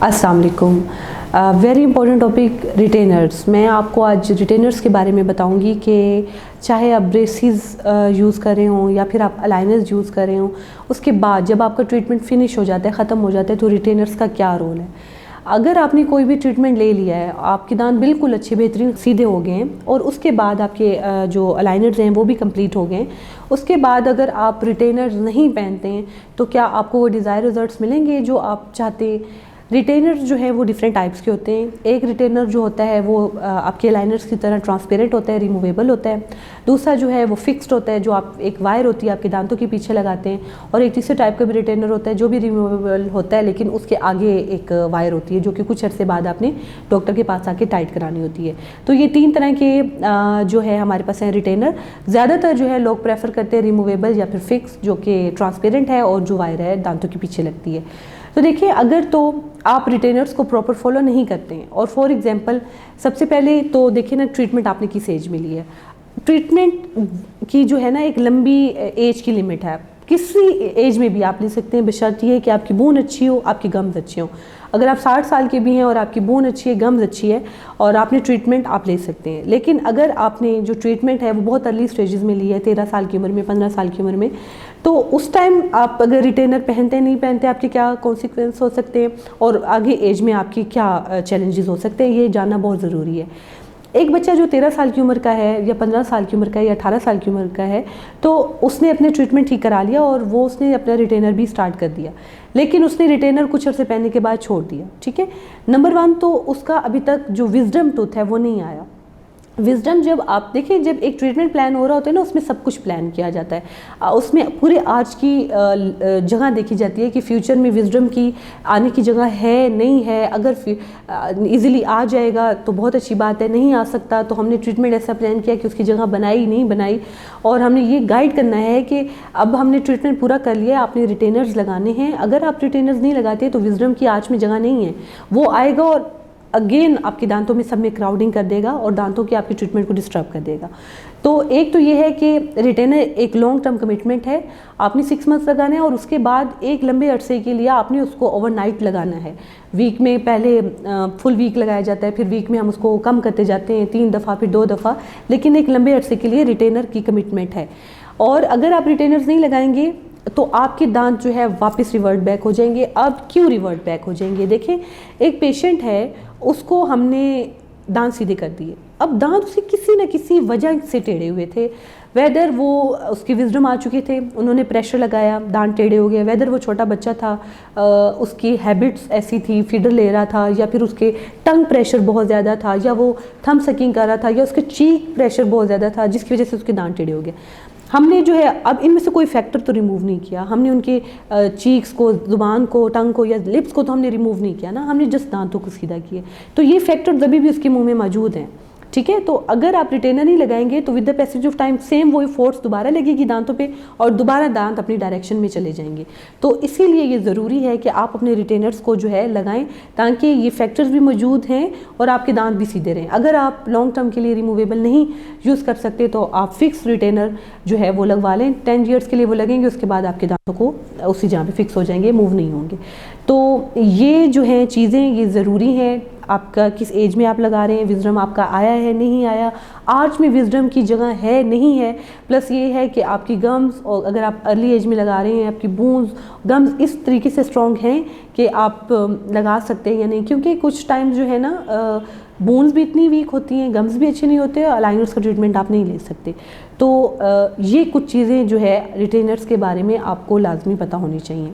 अस्सलाम वालेकुम। Very important topic retainers. मैं आपको आज रिटेनर्स के बारे में बताऊंगी कि चाहे आप ब्रेसिस यूज़ कर रहे हों या फिर आप अलाइनर्स यूज़ कर रहे हों, उसके बाद जब आपका ट्रीटमेंट फिनिश हो जाता है, ख़त्म हो जाता है, तो रिटेनर्स का क्या रोल है। अगर आपने कोई भी ट्रीटमेंट ले लिया है, आपके दांत बिल्कुल अच्छे बेहतरीन सीधे हो गए हैं और उसके बाद आपके जो अलाइनर्स हैं वो भी कंप्लीट हो गए हैं, उसके बाद अगर आप रिटेनर्स नहीं पहनते हैं तो क्या आपको वो डिज़ायर रिजल्ट्स मिलेंगे जो आप चाहते हैं। रिटेनर्स जो है वो डिफरेंट टाइप्स के होते हैं। एक रिटेनर जो होता है वो आपके लाइनर्स की तरह ट्रांसपेरेंट होता है, रिमूवेबल होता है। दूसरा जो है वो फिक्स्ड होता है, जो आप एक वायर होती है आपके दांतों के पीछे लगाते हैं। और एक तीसरे टाइप का भी रिटेनर होता है जो भी रिमूवेबल होता है, लेकिन उसके आगे एक वायर होती है जो कि कुछ अर्से बाद आपने डॉक्टर के पास आके टाइट करानी होती है। तो ये 3 तरह के जो है हमारे पास है रिटेनर। ज़्यादातर जो है लोग प्रेफर करते हैं रिमूवेबल या फिर फिक्स, जो कि ट्रांसपेरेंट है और जो वायर है दांतों के पीछे लगती है। तो देखिए, अगर तो आप रिटेनर्स को प्रॉपर फॉलो नहीं करते हैं और फॉर एग्जांपल सबसे पहले तो देखिए ना, ट्रीटमेंट आपने किस एज में ली है। ट्रीटमेंट की जो है ना एक लंबी एज की लिमिट है। किसी एज में भी आप ले सकते हैं, बशर्ते ये कि आपकी बोन अच्छी हो, आपकी गम्स अच्छी हो। अगर आप 60 साल के भी हैं और आपकी बोन अच्छी है, गम्स अच्छी है और आपने ट्रीटमेंट आप ले सकते हैं। लेकिन अगर आपने जो ट्रीटमेंट है वो बहुत अर्ली स्टेजेस में ली है, 13 साल की उम्र में, 15 साल की उम्र में, तो उस टाइम आप अगर रिटेनर पहनते नहीं पहनते, आपके क्या कॉन्सिक्वेंस हो सकते हैं और आगे एज में आपकी क्या चैलेंजेस हो सकते हैं, ये जानना बहुत ज़रूरी है। एक बच्चा जो 13 साल की उम्र का है या 15 साल की उम्र का है या 18 साल की उम्र का है, तो उसने अपने ट्रीटमेंट ठीक करा लिया और वो उसने अपना रिटेनर भी स्टार्ट कर दिया, लेकिन उसने रिटेनर कुछ अर्से पहनने के बाद छोड़ दिया। ठीक है, नंबर 1 तो उसका अभी तक जो विजडम टूथ है वो नहीं आया। विजडम, जब आप देखिए, जब एक ट्रीटमेंट प्लान हो रहा होता है ना, उसमें सब कुछ प्लान किया जाता है। उसमें पूरे आर्च की जगह देखी जाती है कि फ्यूचर में विजडम की आने की जगह है नहीं है। अगर इजीली आ जाएगा तो बहुत अच्छी बात है, नहीं आ सकता तो हमने ट्रीटमेंट ऐसा प्लान किया कि उसकी जगह बनाई नहीं बनाई। और हमने ये गाइड करना है कि अब हमने ट्रीटमेंट पूरा कर लिया, आपने रिटेनर्स लगाने हैं। अगर आप रिटेनर्स नहीं लगाते तो विजडम की आर्च में जगह नहीं है, वो आएगा और अगेन आपके दांतों में सब में क्राउडिंग कर देगा और दांतों की आपकी ट्रीटमेंट को डिस्टर्ब कर देगा। तो एक तो ये है कि रिटेनर एक लॉन्ग टर्म कमिटमेंट है, आपने 6 मंथ्स लगाना है और उसके बाद एक लंबे अरसे के लिए आपने उसको ओवरनाइट लगाना है। वीक में पहले फुल वीक लगाया जाता है, फिर वीक में हम उसको कम करते जाते हैं, 3 दफ़ा फिर 2 दफ़ा, लेकिन एक लंबे अरसे के लिए रिटेनर की कमिटमेंट है। और अगर आप रिटेनर्स नहीं लगाएंगे तो आपके दांत जो है वापस रिवर्ट बैक हो जाएंगे। अब क्यों रिवर्ट बैक हो जाएंगे? देखें, एक पेशेंट है, उसको हमने दांत सीधे कर दिए, अब दांत उसके किसी न किसी वजह से टेढ़े हुए थे। वेदर वो उसके विजडम आ चुके थे, उन्होंने प्रेशर लगाया, दांत टेढ़े हो गए। वेदर वो छोटा बच्चा था, उसकी हैबिट्स ऐसी थी, फीडर ले रहा था, या फिर उसके टंग प्रेशर बहुत ज़्यादा था, या वो थंब सकिंग कर रहा था, या उसके चीक प्रेशर बहुत ज़्यादा था, जिसकी वजह से उसके दांत टेढ़े हो गए। हमने जो है अब इनमें से कोई फैक्टर तो रिमूव नहीं किया, हमने उनके चीक्स को, ज़ुबान को, टंग को या लिप्स को तो हमने रिमूव नहीं किया ना, हमने जस्ट दांतों को सीधा किए। तो ये फैक्टर अभी भी उसके मुंह में मौजूद हैं। ठीक है, तो अगर आप रिटेनर नहीं लगाएंगे तो with the passage of time same वही फोर्स दोबारा लगेगी दांतों पे और दोबारा दांत अपनी डायरेक्शन में चले जाएंगे। तो इसीलिए ये ज़रूरी है कि आप अपने रिटेनर्स को जो है लगाएं, ताकि ये फैक्टर्स भी मौजूद हैं और आपके दांत भी सीधे रहें। अगर आप लॉन्ग टर्म के लिए रिमूवेबल नहीं यूज़ कर सकते तो आप फिक्स रिटेनर जो है वो लगवा लें। 10 ईयर्स के लिए वो लगेंगे, उसके बाद आपके दांतों को उसी जगह पे फिक्स हो जाएंगे, मूव नहीं होंगे। तो ये जो हैं चीज़ें, ये ज़रूरी हैं। आपका किस एज में आप लगा रहे हैं, विजडम आपका आया है नहीं आया, आर्च में विजडम की जगह है नहीं है, प्लस ये है कि आपकी गम्स, और अगर आप अर्ली एज में लगा रहे हैं, आपकी बोन्स गम्स इस तरीके से स्ट्रॉन्ग हैं कि आप लगा सकते हैं या नहीं। क्योंकि कुछ टाइम जो है ना, बोन्स भी इतनी वीक होती हैं, गम्स भी अच्छे नहीं होते, अलाइनर्स का ट्रीटमेंट आप नहीं ले सकते। तो ये कुछ चीज़ें जो है रिटेनर्स के बारे में आपको लाजमी पता होनी चाहिए।